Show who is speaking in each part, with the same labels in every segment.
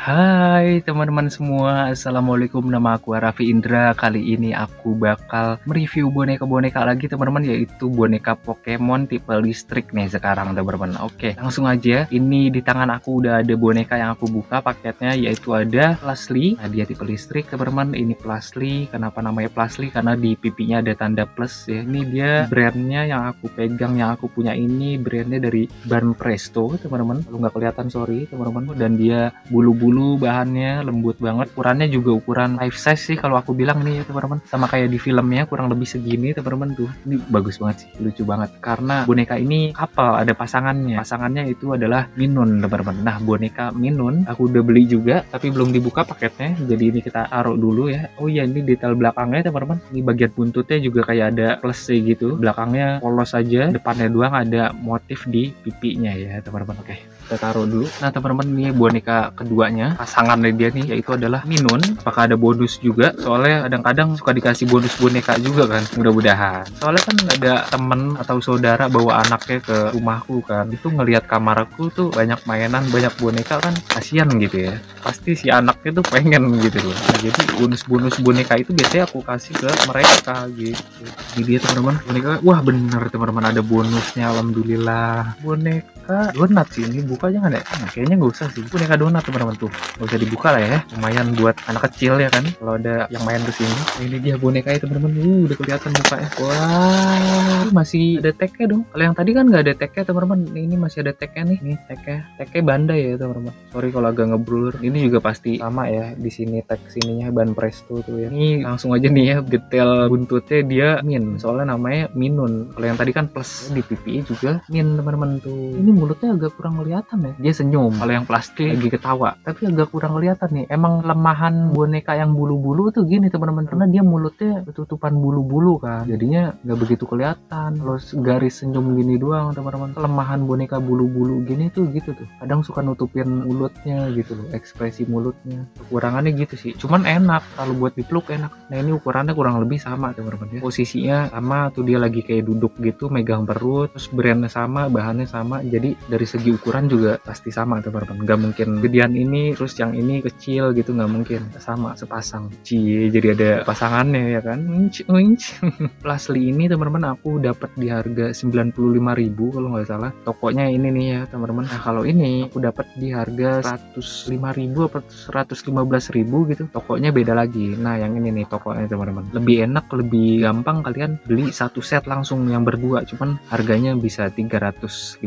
Speaker 1: Hai teman-teman semua, Assalamualaikum, nama aku Raffi Indra. Kali ini aku bakal mereview boneka-boneka lagi teman-teman, yaitu boneka Pokemon tipe listrik nih sekarang teman-teman. Oke, langsung aja. Ini di tangan aku udah ada boneka yang aku buka paketnya, yaitu ada Plusly. Nah, dia tipe listrik teman-teman. Ini Plusly. Kenapa namanya Plusly? Karena di pipinya ada tanda plus ya. Ini dia brandnya yang aku pegang, yang aku punya ini brandnya dari Ban Presto teman-teman. Kalau nggak kelihatan sorry teman-teman. Dan dia bulu-bulu, bahannya lembut banget, ukurannya juga ukuran life size sih kalau aku bilang nih ya teman-teman, sama kayak di filmnya kurang lebih segini teman-teman. Tuh ini bagus banget sih, lucu banget karena boneka ini couple, ada pasangannya itu adalah Minun teman-teman. Nah, boneka Minun aku udah beli juga tapi belum dibuka paketnya, jadi ini kita taruh dulu ya. Oh iya, ini detail belakangnya teman-teman, ini bagian buntutnya juga kayak ada plus gitu, belakangnya polos aja, depannya doang ada motif di pipinya ya teman-teman. Oke, kita taruh dulu. Nah teman-teman, ini boneka keduanya, pasangan dari dia nih, yaitu adalah Minun. Apakah ada bonus juga? Soalnya kadang-kadang suka dikasih bonus boneka juga kan, mudah-mudahan. Soalnya kan ada temen atau saudara bawa anaknya ke rumahku kan, itu ngelihat kamarku tuh banyak mainan, banyak boneka kan, kasihan gitu ya. Pasti si anaknya tuh pengen gitu loh. Nah, jadi bonus-bonus boneka itu biasanya aku kasih ke mereka gitu. Ini dia teman-teman, boneka. Wah bener teman-teman, ada bonusnya, alhamdulillah. Boneka donat sih, ini buka jangan ya? Nah, kayaknya nggak usah sih. Boneka donat teman-teman, tuh nggak usah dibuka lah ya, lumayan buat anak kecil ya kan kalau ada yang main kesini. Nah, ini dia boneka ya teman-teman, udah kelihatan mukanya. Wah, masih ada tagnya dong. Kalau yang tadi kan nggak ada tagnya teman-teman, ini masih ada tagnya nih. Nih tagnya Bandai ya teman-teman, sorry kalau agak ngeblur. Ini juga pasti sama ya, di sini tag sininya Ban Presto tuh ya. Ini langsung aja nih ya, detail buntutnya dia Min, soalnya namanya Minun. Kalau yang tadi kan plus, di pipi juga Min teman-teman. Tuh ini mulutnya agak kurang kelihatan ya, dia senyum. Kalau yang plastik lagi ketawa, tapi agak kurang kelihatan nih. Emang lemahan boneka yang bulu-bulu tuh gini teman-teman, karena dia mulutnya ketutupan bulu-bulu kan, jadinya nggak begitu kelihatan. Kalau garis senyum gini doang teman-teman. Kelemahan boneka bulu-bulu gini tuh gitu tuh, kadang suka nutupin mulutnya gitu loh, ekspresi mulutnya. Kekurangannya gitu sih, cuman enak kalau buat dipeluk enak. Nah, ini ukurannya kurang lebih sama teman-teman ya, posisinya sama tuh, dia lagi kayak duduk gitu megang perut, terus brandnya sama, bahannya sama, jadi dari segi ukuran juga pasti sama teman-teman. Nggak mungkin gedean ini terus yang ini kecil gitu, nggak mungkin, sama sepasang. Jadi ada pasangannya ya kan. Plusly ini teman-teman aku dapat di harga 95.000 kalau nggak salah, tokonya ini nih ya teman-teman. Nah, kalau ini aku dapat di harga 105.000 atau 115.000 gitu, tokonya beda lagi. Nah, yang ini nih tokonya teman-teman, lebih enak, lebih gampang kalian beli satu set langsung yang berdua, cuman harganya bisa 350.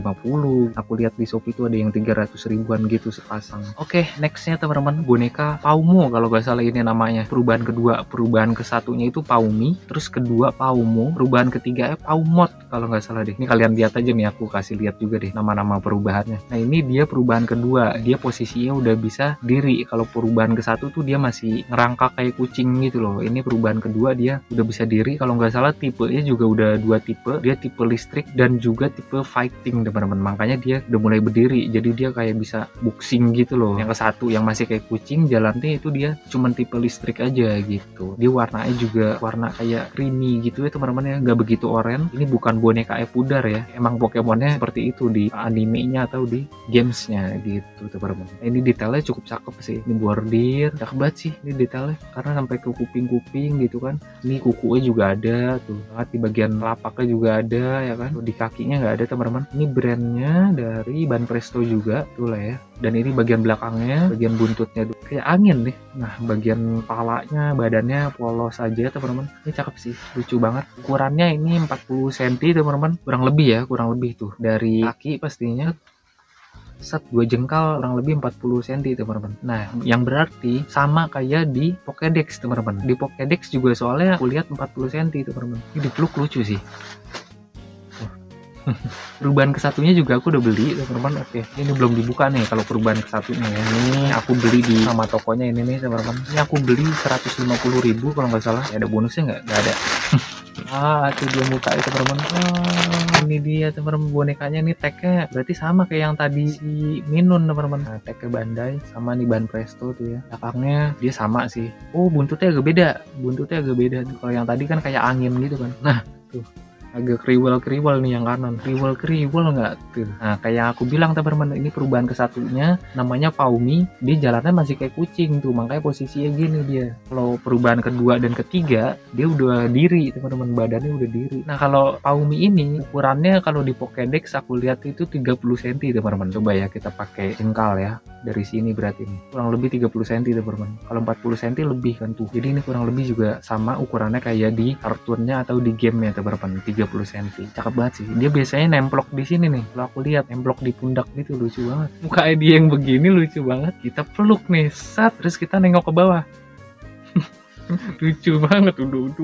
Speaker 1: Aku lihat di Shopee itu ada yang 300 ribuan gitu sepasang. Oke, nextnya teman-teman, boneka Paumo kalau nggak salah ini namanya. Perubahan kedua, perubahan ke satunya itu Paumi, terus kedua Paumo, perubahan ketiga Paumot kalau nggak salah deh. Ini kalian lihat aja nih, aku kasih lihat juga deh nama-nama perubahannya. Nah, ini dia perubahan kedua, dia posisinya udah bisa diri. Kalau perubahan ke satu tuh dia masih ngerangkak kayak kucing gitu loh. Ini perubahan kedua dia udah bisa diri. Kalau nggak salah tipenya juga udah dua tipe, dia tipe listrik dan juga tipe fighting teman-teman. Makanya dia udah mulai berdiri, jadi dia kayak bisa boxing gitu loh. Yang ke satu yang masih kayak kucing jalannya itu dia cuman tipe listrik aja gitu. Dia warnanya juga warna kayak creamy gitu ya teman-teman ya, nggak begitu oranye. Ini bukan boneka pudar ya, emang Pokemonnya seperti itu di animenya atau di gamesnya gitu teman-teman. Nah, ini detailnya cukup cakep sih, ini bordir cakep banget sih ini detailnya, karena sampai ke kuping-kuping gitu kan. Ini kukunya juga ada tuh, banget di bagian lapaknya juga ada ya kan, di kakinya nggak ada teman-teman. Ini brandnya dari Ban Presto juga tuh lah ya. Dan ini bagian belakangnya, bagian buntutnya kayak angin nih. Nah, bagian palanya, badannya polos aja teman-teman. Ini cakep sih, lucu banget. Ukurannya ini 40 cm teman-teman, kurang lebih ya, kurang lebih tuh dari kaki pastinya set 2 jengkal, kurang lebih 40 cm teman-teman. Nah, yang berarti sama kayak di Pokédex teman-teman. Di Pokédex juga soalnya aku lihat 40 cm teman-teman. Ini dipeluk lucu sih. Perubahan ke satunya juga aku udah beli teman-teman. Oke, ini belum dibuka nih kalau perubahan ke satunya ya. Ini aku beli di sama tokonya ini nih teman-teman. Ini aku beli 150.000 kalau nggak salah. Ya, ada bonusnya nggak ada. Itu dia muka itu teman-teman. Ini dia teman-teman bonekanya nih, tagnya berarti sama kayak yang tadi si Minun teman-teman. Nah, tagnya Bandai sama nih Ban Presto tuh ya. Belakangnya dia sama sih. Oh, buntutnya agak beda. Kalau yang tadi kan kayak angin gitu kan. Nah, tuh agak kriwel-kriwel nih yang kanan. Kriwel-kriwel nggak tuh? Nah, kayak aku bilang teman-teman, ini perubahan kesatunya namanya Paumi. Dia jalannya masih kayak kucing tuh, makanya posisinya gini dia. Kalau perubahan kedua dan ketiga, dia udah diri teman-teman, badannya udah diri. Nah, kalau Paumi ini ukurannya kalau di Pokédex aku lihat itu 30 cm teman-teman. Coba ya kita pakai jengkal ya. Dari sini berarti ini kurang lebih 30 cm teman-teman. Kalau 40 cm lebih kan tuh. Jadi ini kurang lebih juga sama ukurannya kayak di kartunnya atau di game ya teman-teman, 30 cm. Cakep banget sih. Dia biasanya nemplok di sini nih. Kalau aku lihat nemplok di pundak gitu, lucu banget. Mukanya dia yang begini lucu banget. Kita peluk nih, sat, terus kita nengok ke bawah. Lucu banget, dulu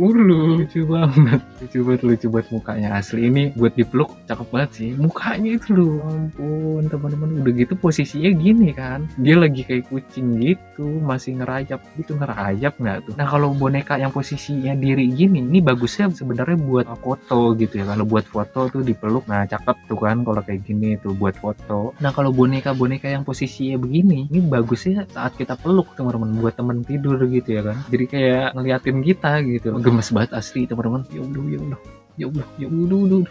Speaker 1: lucu banget mukanya, asli ini buat dipeluk cakep banget sih mukanya itu loh. Ampun teman-teman, udah gitu posisinya gini kan, dia lagi kayak kucing gitu, masih ngerayap gitu, ngerayap nggak tuh. Nah kalau boneka yang posisinya diri gini, ini bagusnya sebenarnya buat foto gitu ya. Kalau buat foto tuh dipeluk, nah cakep tuh kan kalau kayak gini tuh buat foto. Nah kalau boneka-boneka yang posisinya begini, ini bagusnya saat kita peluk teman-teman, buat temen tidur gitu ya kan, jadi kayak ngeliatin kita gitu. Gemes banget asli teman-teman. Ya Allah.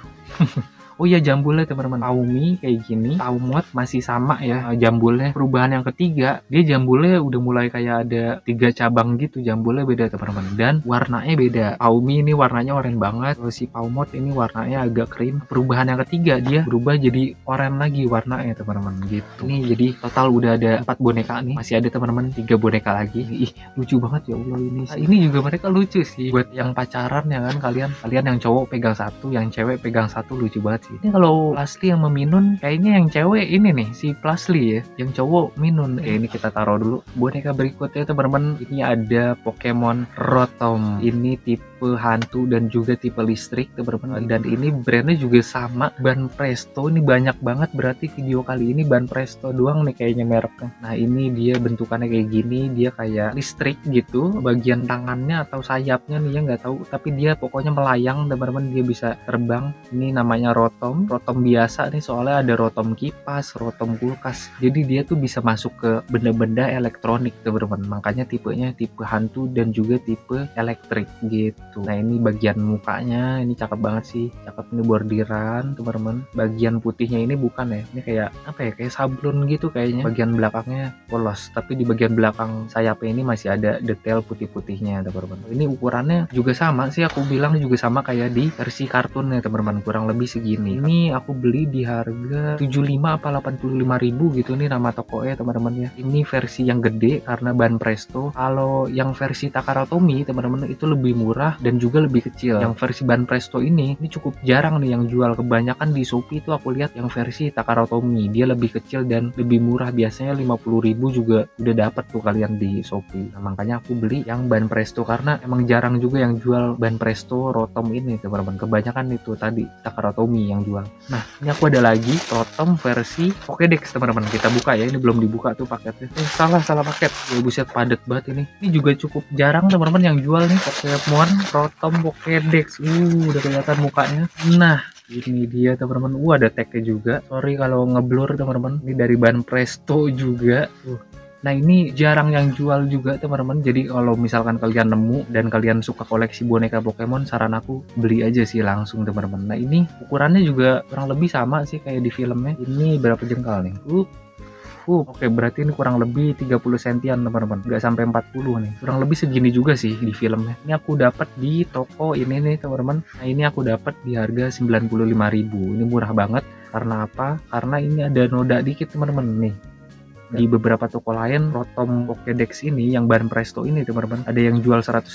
Speaker 1: Oh iya, jambulnya teman-teman, Paumi kayak gini, Paumot masih sama ya jambulnya. Perubahan yang ketiga, dia jambulnya udah mulai kayak ada 3 cabang gitu, jambulnya beda teman-teman, dan warnanya beda. Paumi ini warnanya oranye banget, kalau si Paumot ini warnanya agak krim. Perubahan yang ketiga, dia berubah jadi oranye lagi warnanya teman-teman gitu. Ini jadi total udah ada 4 boneka nih, masih ada teman-teman 3 boneka lagi. Ih lucu banget ya Allah ini. Nah, ini juga mereka lucu sih buat yang pacaran ya kan, kalian yang cowok pegang satu, yang cewek pegang satu, lucu banget. Ini kalau Plasly sama Minun, kayaknya yang cewek ini nih si Plasly ya, yang cowok Minun. Ini kita taruh dulu. Boneka berikutnya teman-teman, ini ada Pokemon Rotom. Ini tipe hantu dan juga tipe listrik teman-teman, dan ini brandnya juga sama, Ban Presto. Ini banyak banget, berarti video kali ini Ban Presto doang nih kayaknya mereknya. Nah ini dia bentukannya kayak gini, dia kayak listrik gitu, bagian tangannya atau sayapnya nih ya nggak tahu, tapi dia pokoknya melayang teman-teman, dia bisa terbang. Ini namanya Rotom biasa nih, soalnya ada Rotom kipas, Rotom kulkas, jadi dia tuh bisa masuk ke benda-benda elektronik teman-teman, makanya tipenya tipe hantu dan juga tipe elektrik gitu. Nah ini bagian mukanya, ini cakep banget sih, cakep. Ini bordiran teman-teman, bagian putihnya ini bukan ya, ini kayak apa ya, kayak sablon gitu kayaknya. Bagian belakangnya polos, tapi di bagian belakang sayapnya ini masih ada detail putih-putihnya teman-teman. Ini ukurannya juga sama sih, aku bilang juga sama kayak di versi kartunnya teman-teman, kurang lebih segini. Ini aku beli di harga 75 apa 85 ribu gitu nih nama tokonya teman-teman ya. Ini versi yang gede karena Ban Presto. Kalau yang versi Takaratomi teman-teman itu lebih murah dan juga lebih kecil. Yang versi Ban Presto ini cukup jarang nih yang jual, kebanyakan di Shopee itu aku lihat yang versi Takaratomi, dia lebih kecil dan lebih murah, biasanya 50 ribu juga udah dapet tuh kalian di Shopee. Nah, makanya aku beli yang Ban Presto karena emang jarang juga yang jual Ban Presto Rotom ini teman-teman, kebanyakan itu tadi Takaratomi yang jual. Nah ini aku ada lagi Rotom versi Pokédex teman-teman, kita buka ya, ini belum dibuka tuh paketnya. Salah paket ya, buset padet banget ini juga cukup jarang teman-teman yang jual nih Pokemon Rotom Pokédex. Udah kelihatan mukanya. Nah ini dia teman-teman, ada tagnya juga, sorry kalau ngeblur teman-teman, ini dari Ban Presto juga. Nah ini jarang yang jual juga teman-teman, jadi kalau misalkan kalian nemu dan kalian suka koleksi boneka Pokemon, saran aku beli aja sih langsung teman-teman. Nah ini ukurannya juga kurang lebih sama sih kayak di filmnya. Ini berapa jengkal nih? Oke, berarti ini kurang lebih 30 sentian teman-teman, nggak sampai 40 nih, kurang lebih segini juga sih di filmnya. Ini aku dapat di toko ini nih teman-teman. Nah ini aku dapat di harga 95.000. Ini murah banget. Karena apa? Karena ini ada noda dikit teman-teman nih. Di beberapa toko lain Rotom Pokédex ini yang Ban Presto ini teman-teman, ada yang jual 150,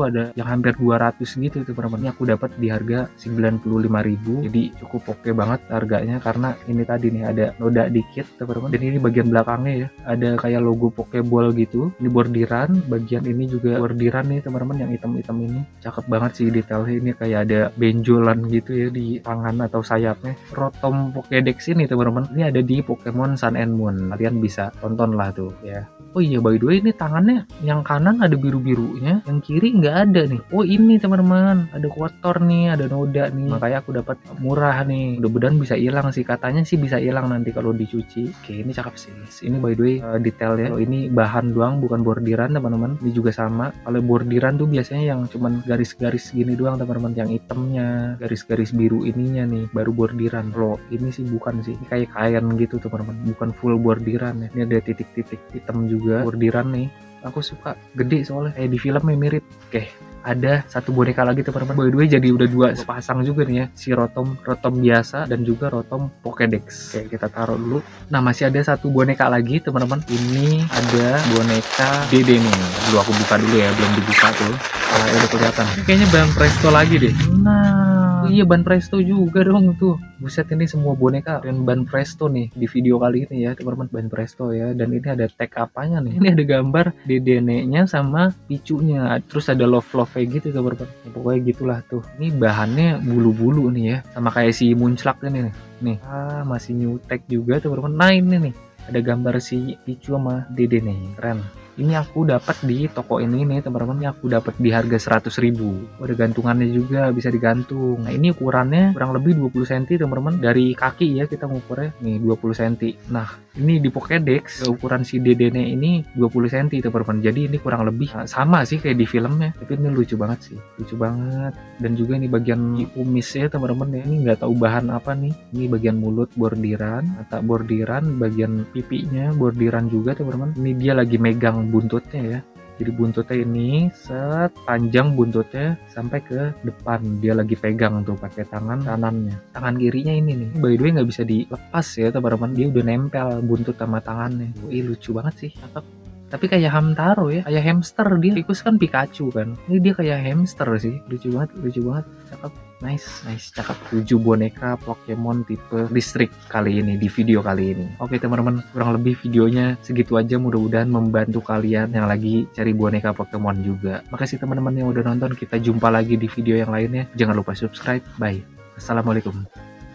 Speaker 1: ada yang hampir 200 gitu teman-teman. Ini aku dapat di harga 95.000, jadi cukup oke banget harganya karena ini tadi nih ada noda dikit teman-teman, dan ini bagian belakangnya ya ada kayak logo Pokéball gitu. Ini bordiran, bagian ini juga bordiran nih teman-teman, yang hitam-hitam ini cakep banget sih detailnya. Ini kayak ada benjolan gitu ya di tangan atau sayapnya. Rotom Pokédex ini teman-teman, ini ada di Pokemon Sun and Moon, kalian bisa bisa tonton lah tuh ya. Oh iya, by the way, ini tangannya yang kanan ada biru-birunya, yang kiri nggak ada nih. Oh ini teman-teman, ada kotor nih, ada noda nih. Makanya aku dapat murah nih. Mudah-mudahan bisa hilang sih, katanya sih bisa hilang nanti kalau dicuci. Oke, ini cakep sih. Ini by the way detailnya. Kalau ini bahan doang, bukan bordiran teman-teman. Ini juga sama. Kalau bordiran tuh biasanya yang cuman garis-garis gini doang teman-teman, yang hitamnya, garis-garis biru ininya nih, baru bordiran. Kalau ini sih bukan sih, ini kayak kain gitu teman-teman, bukan full bordiran ya. Ini ada titik-titik hitam juga bordiran nih. Aku suka gede soalnya kayak di filmnya mirip. Oke, ada satu boneka lagi teman-teman. By the way, jadi udah 2 pasang juga nih ya, si Rotom biasa dan juga Rotom Pokédex. Oke, kita taruh dulu. Nah, masih ada satu boneka lagi teman-teman. Ini ada boneka Dede nih. Dulu aku buka dulu ya, belum dibuka tuh. Udah kelihatan. Ini kayaknya ban Presto lagi deh. Nah, iya ban Presto juga dong tuh. Buset, ini semua boneka dan ban Presto nih di video kali ini ya teman-teman, ban Presto ya. Dan ini ada tag apanya nih? Ini ada gambar Dedene-nya sama Picunya. Terus ada love gitu teman-teman. Ya, pokoknya gitulah tuh. Ini bahannya bulu-bulu nih ya, sama kayak si Munclak ini nih. Nih, masih new tag juga teman-teman. Nah, ini nih ada gambar si Picu sama Dede nih. Keren. Ini aku dapat di toko ini nih teman-teman. Ini aku dapat di harga 100.000. Ada gantungannya juga, bisa digantung. Nah, ini ukurannya kurang lebih 20 cm teman-teman. Dari kaki ya kita ngukurnya nih 20 cm. Nah, ini di Pokédex ukuran si Dedene ini 20 cm teman-teman. Jadi ini kurang lebih sama sih kayak di filmnya. Tapi ini lucu banget sih, lucu banget. Dan juga ini bagian kumisnya teman-teman ya. Ini nggak tahu bahan apa nih. Ini bagian mulut bordiran, mata bordiran, bagian pipinya bordiran juga teman-teman. Ini dia lagi megang buntutnya ya. Jadi buntutnya ini sepanjang buntutnya sampai ke depan, dia lagi pegang tuh pakai tangan kanannya. Tangan kirinya ini nih, by the way nggak bisa dilepas ya teman-teman, dia udah nempel buntut sama tangannya. Lucu banget sih, cakep. Tapi kayak Hamtaro ya, kayak hamster dia. Tikus kan Pikachu kan, ini dia kayak hamster sih. Lucu banget, cakep. Nice, cakep. 7 boneka Pokemon tipe listrik kali ini di video kali ini. Oke teman-teman, kurang lebih videonya segitu aja. Mudah-mudahan membantu kalian yang lagi cari boneka Pokemon juga. Makasih teman-teman yang udah nonton. Kita jumpa lagi di video yang lainnya. Jangan lupa subscribe. Bye. Assalamualaikum.